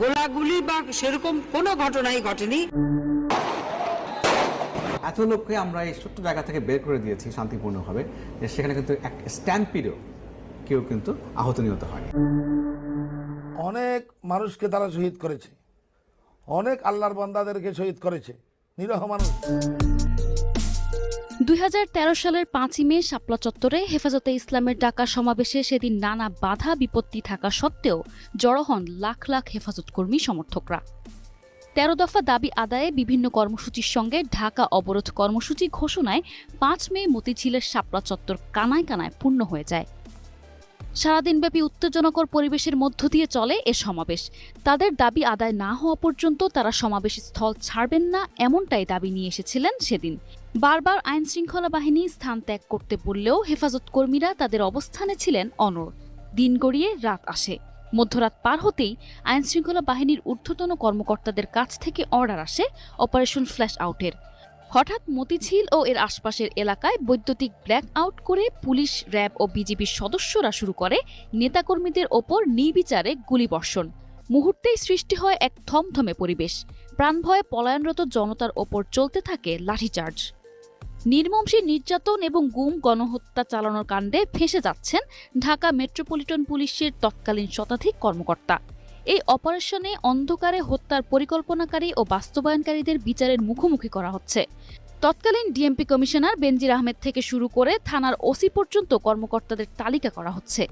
গোলাগুলি বা সেরকম কোনো ঘটনাই ঘটেনি। এত লোককে আমরা এই ছোট্ট জায়গা থেকে বের করে দিয়েছি শান্তিপূর্ণভাবে, যে সেখানে কিন্তু এক স্ট্যাম্পিডও কেউ কিন্তু আহত নিহত হয়নি। অনেক মানুষকে তারা শহীদ করেছে, অনেক আল্লাহর বান্দাদেরকে শহীদ করেছে, নিরহ মানুষ। 2013 সালের 5ই মে শাপলা চত্বরে হেফাজতে ইসলামের ডাকা সমাবেশে সেদিন নানা বাধা বিপত্তি থাকা সত্ত্বেও জড়ো হন লাখ লাখ হেফাজত কর্মী সমর্থকরা। 13 দফা দাবি আদায়ে বিভিন্ন কর্মসূচির সঙ্গে ঢাকা অবরোধ কর্মসূচি ঘোষণায় 5 মে মতিঝিলের শাপলা চত্বর কানায় কানায় পূর্ণ হয়ে যায়। সারাদিনব্যাপী উত্তেজনাকর পরিবেশের মধ্য দিয়ে চলে এ সমাবেশ। তাদের দাবি আদায় না হওয়া পর্যন্ত তারা সমাবেশ স্থল ছাড়বেন না, এমনটাই দাবি নিয়ে এসেছিলেন সেদিন। বারবার আইন শৃঙ্খলা বাহিনী স্থান ত্যাগ করতে বললেও হেফাজত কর্মীরা তাদের অবস্থানে ছিলেন অনড়। দিন গড়িয়ে রাত আসে। মধ্যরাত পার হতেই আইন শৃঙ্খলা বাহিনীর ঊর্ধ্বতন কর্মকর্তাদের কাছ থেকে অর্ডার আসে অপারেশন ফ্ল্যাশ আউটের। হঠাৎ মতিঝিল ও এর আশপাশের এলাকায় বৈদ্যুতিক ব্ল্যাক আউট করে পুলিশ, র্যাব ও বিজিবির সদস্যরা শুরু করে নেতাকর্মীদের ওপর নির্বিচারে গুলিবর্ষণ। মুহূর্তেই সৃষ্টি হয় এক থমথমে পরিবেশ। প্রাণভয়ে পলায়নরত জনতার ওপর চলতে থাকে লাঠিচার্জ। নির্মমসী নির্যাতন এবং গুম গণহত্যা চালানোর কাণ্ডে ফেঁসে যাচ্ছেন ঢাকা মেট্রোপলিটন পুলিশের তৎকালীন শতাধিক কর্মকর্তা। এই অপারেশনে অন্ধকারে হত্যার পরিকল্পনাকারী ও বাস্তবায়নকারীদের বিচারের মুখোমুখি করা হচ্ছে। তৎকালীন ডিএমপি কমিশনার বেনজির আহমেদ থেকে শুরু করে থানার ওসি পর্যন্ত কর্মকর্তাদের তালিকা করা হচ্ছে।